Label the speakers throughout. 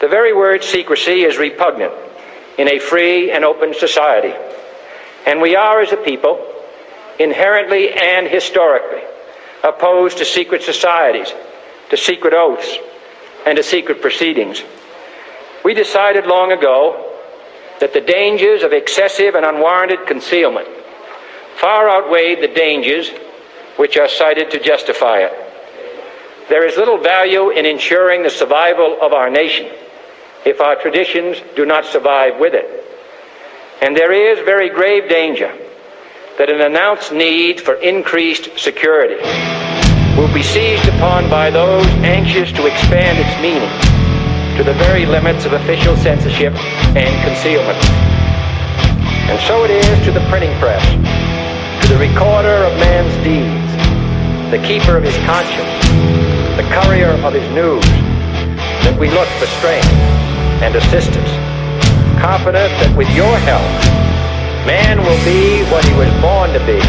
Speaker 1: The very word secrecy is repugnant in a free and open society. And we are, as a people, inherently and historically opposed to secret societies, to secret oaths, and to secret proceedings. We decided long ago that the dangers of excessive and unwarranted concealment far outweighed the dangers which are cited to justify it. There is little value in ensuring the survival of our nation if our traditions do not survive with it. And there is very grave danger that an announced need for increased security will be seized upon by those anxious to expand its meaning to the very limits of official censorship and concealment. And so it is to the printing press, to the recorder of man's deeds, the keeper of his conscience, the courier of his news, that we look for strength and assistance, confident that with your help, man will be what he was born to be,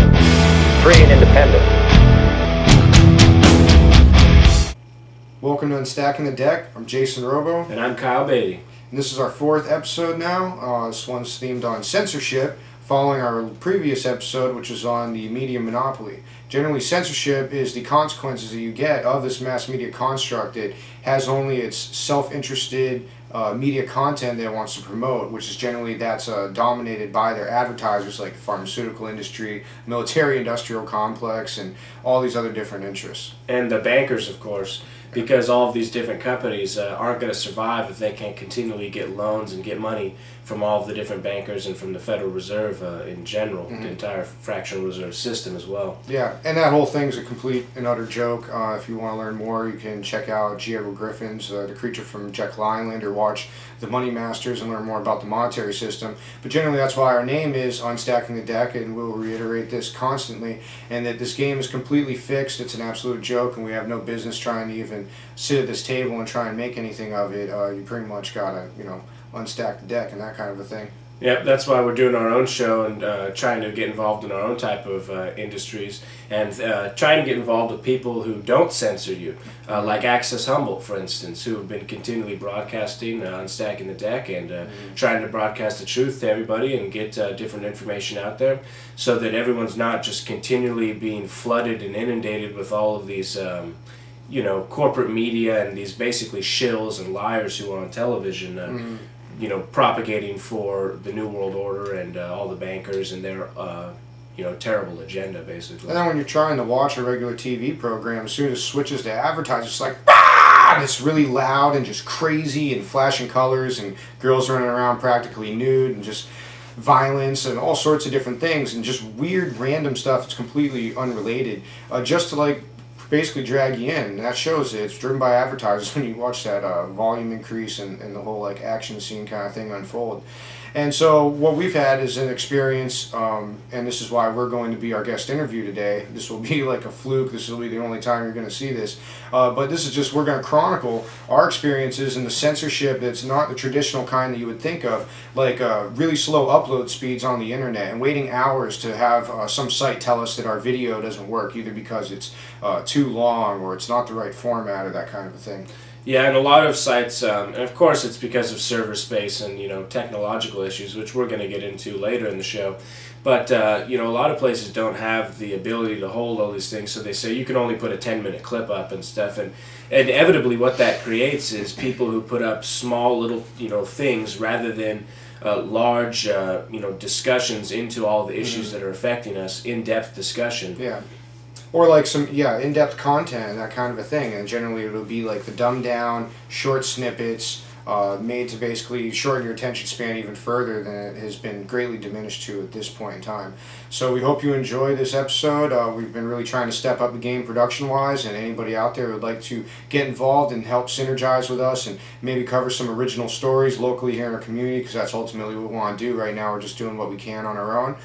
Speaker 1: free and independent.
Speaker 2: Welcome to Unstacking the Deck. I'm Jason Robo.
Speaker 3: And I'm Kyle Beattie.
Speaker 2: And this is our 4th episode now. This one's themed on censorship, following our previous episode, which was on the media monopoly. Generally, censorship is the consequences that you get of this mass media construct. It has only its self-interested media content that it wants to promote, which is generally dominated by their advertisers like the pharmaceutical industry, military-industrial complex, and all these other different interests.
Speaker 3: And the bankers, of course, because all of these different companies aren't going to survive if they can't continually get loans and get money from all of the different bankers and from the Federal Reserve in general, the entire fractional reserve system as well.
Speaker 2: Yeah, and that whole thing's a complete and utter joke. If you want to learn more, you can check out G. Edward Griffin's The Creature from Jekyll Island, or watch The Money Masters and learn more about the monetary system. But generally, that's why our name is Unstacking the Deck, and we'll reiterate this constantly, and that this game is completely fixed. It's an absolute joke, and we have no business trying to even sit at this table and try and make anything of it. You pretty much gotta, unstack the deck and that kind of a thing.
Speaker 3: Yep, that's why we're doing our own show and trying to get involved in our own type of industries, and trying to get involved with people who don't censor you, like Access Humboldt, for instance, who have been continually broadcasting Unstacking the Deck and trying to broadcast the truth to everybody and get different information out there, so that everyone's not just continually being flooded and inundated with all of these corporate media and these basically shills and liars who are on television, propagating for the New World Order and all the bankers and their, terrible agenda, basically.
Speaker 2: And then when you're trying to watch a regular TV program, as soon as it switches to advertising, it's like, ah! And it's really loud and just crazy and flashing colors and girls running around practically nude and just violence and all sorts of different things and just weird random stuff that's completely unrelated, just to basically drag you in. And that shows it. It's driven by advertisers when you watch that volume increase and the whole action scene kind of thing unfold. And so what we've had is an experience, and this is why we're going to be our guest interview today. This will be like a fluke. This will be the only time you're going to see this. But this is just, we're going to chronicle our experiences in the censorship that's not the traditional kind that you would think of, like really slow upload speeds on the internet and waiting hours to have some site tell us that our video doesn't work, either because it's too long or it's not the right format or that kind of a thing.
Speaker 3: Yeah, and a lot of sites, and of course it's because of server space and technological issues, which we're going to get into later in the show. But a lot of places don't have the ability to hold all these things, so they say you can only put a 10-minute clip up and stuff. And inevitably, what that creates is people who put up small little things rather than large discussions into all the issues that are affecting us, in-depth discussion.
Speaker 2: Yeah. Or like some, in-depth content and that kind of a thing. And generally it'll be like the dumbed down, short snippets, made to basically shorten your attention span even further than it has been greatly diminished to at this point in time. So we hope you enjoy this episode. We've been really trying to step up the game production-wise, and anybody out there who would like to get involved and help synergize with us and maybe cover some original stories locally here in our community, because that's ultimately what we want to do. Right now we're just doing what we can on our own.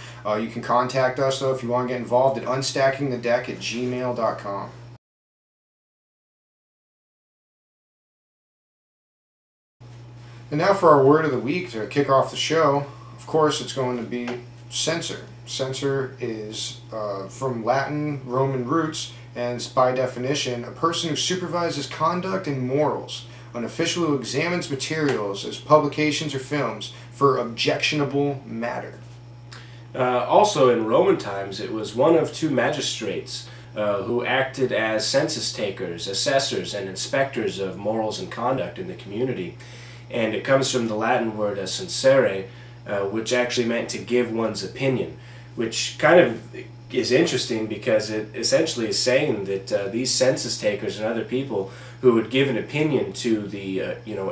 Speaker 2: You can contact us, though, if you want to get involved at unstackingthedeck@gmail.com. And now for our word of the week to kick off the show. Of course, it's going to be censor. Censor is from Latin, Roman roots, and it's by definition a person who supervises conduct and morals an official who examines materials as publications or films for objectionable matter.
Speaker 3: Also in Roman times, it was one of two magistrates who acted as census takers, assessors, and inspectors of morals and conduct in the community. And it comes from the Latin word censere, which actually meant to give one's opinion, which kind of is interesting because it essentially is saying that these census takers and other people who would give an opinion to the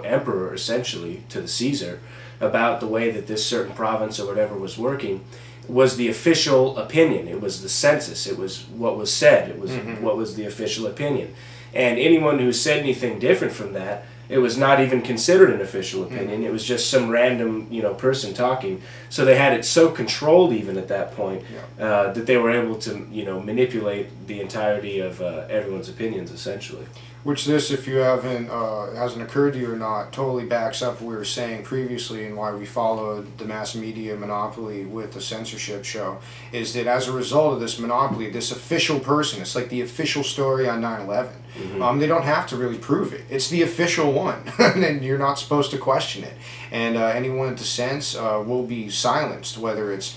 Speaker 3: emperor, essentially to the Caesar, about the way that this certain province or whatever was working, was the official opinion. It was the census. It was what was said. It was what was the official opinion. And anyone who said anything different from that, it was not even considered an official opinion. It was just some random, person talking. So they had it so controlled even at that point that they were able to, manipulate the entirety of everyone's opinions essentially.
Speaker 2: Which this, if you haven't, hasn't occurred to you or not, totally backs up what we were saying previously and why we followed the mass media monopoly with the censorship show, is that as a result of this monopoly, this official person, it's like the official story on 9/11. They don't have to really prove it. It's the official one, and you're not supposed to question it. And anyone that dissents will be silenced, whether it's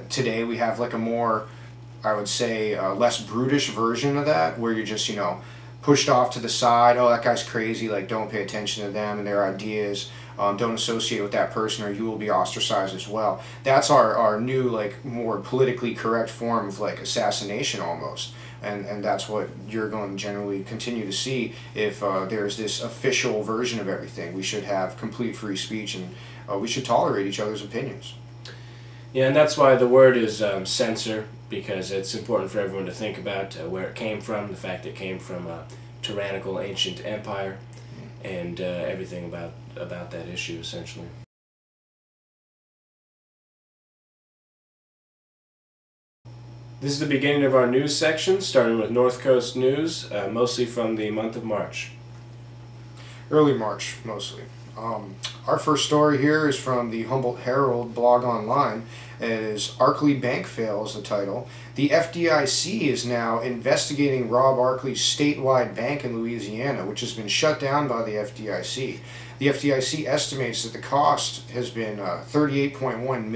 Speaker 2: today we have like a more, I would say, less brutish version of that, where you're just, pushed off to the side. Oh, that guy's crazy. Like, don't pay attention to them and their ideas. Don't associate with that person or you will be ostracized as well. That's our new, like, more politically correct form of, like, assassination almost. And that's what you're going to generally continue to see if there's this official version of everything. We should have complete free speech and we should tolerate each other's opinions.
Speaker 3: Yeah, and that's why the word is censor, because it's important for everyone to think about where it came from, the fact it came from a tyrannical ancient empire, and everything about that issue, essentially. This is the beginning of our news section, starting with North Coast news, mostly from the month of March.
Speaker 2: Early March, mostly. Our first story here is from the Humboldt Herald blog online. It is Arkley Bank Fail is the title. The FDIC is now investigating Rob Arkley's statewide bank in Louisiana, which has been shut down by the FDIC. The FDIC estimates that the cost has been $38.1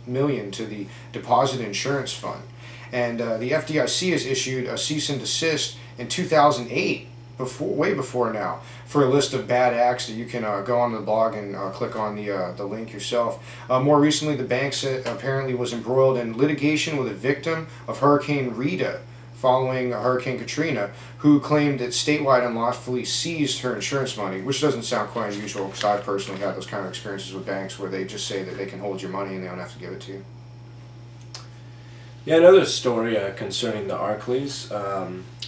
Speaker 2: million to the Deposit Insurance Fund. And the FDIC has issued a cease and desist in 2008, way before now, for a list of bad acts that you can go on the blog and click on the link yourself. More recently, the bank apparently was embroiled in litigation with a victim of Hurricane Rita following Hurricane Katrina, who claimed that statewide unlawfully seized her insurance money, which doesn't sound quite unusual because I've personally had those kind of experiences with banks where they just say that they can hold your money and they don't have to give it to you.
Speaker 3: Yeah, another story concerning the Arkleys.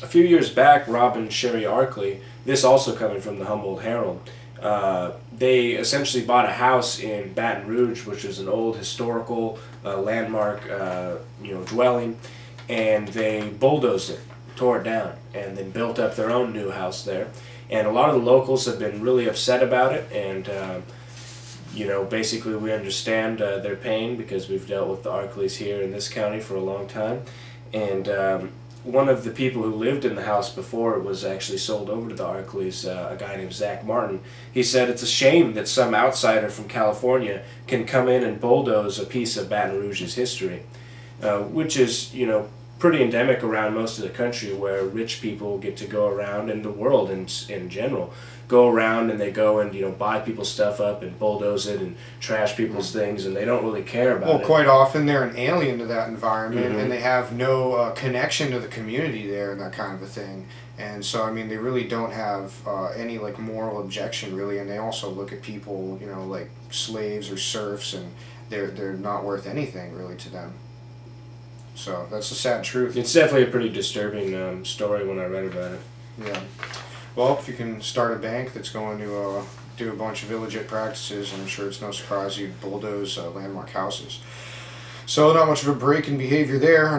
Speaker 3: A few years back, Rob and Sherry Arkley, this also coming from the Humboldt Herald, they essentially bought a house in Baton Rouge, which is an old historical landmark dwelling, and they bulldozed it, tore it down, and then built up their own new house there. And a lot of the locals have been really upset about it, and basically we understand their pain because we've dealt with the Arkleys here in this county for a long time. And one of the people who lived in the house before it was actually sold over to the Arkleys, a guy named Zach Martin, he said it's a shame that some outsider from California can come in and bulldoze a piece of Baton Rouge's history, which is, pretty endemic around most of the country, where rich people get to go around, and the world in general, go around and they go and buy people's stuff up and bulldoze it and trash people's things, and they don't really care about it.
Speaker 2: Well, quite often they're an alien to that environment, and they have no connection to the community there and that kind of a thing. And so, I mean, they really don't have any like moral objection really, and they also look at people, like slaves or serfs, and they're not worth anything really to them. So that's the sad truth.
Speaker 3: It's definitely a pretty disturbing story when I read about it.
Speaker 2: Yeah. Well, if you can start a bank that's going to do a bunch of illegit practices, I'm sure it's no surprise you'd bulldoze landmark houses. So not much of a break in behavior there.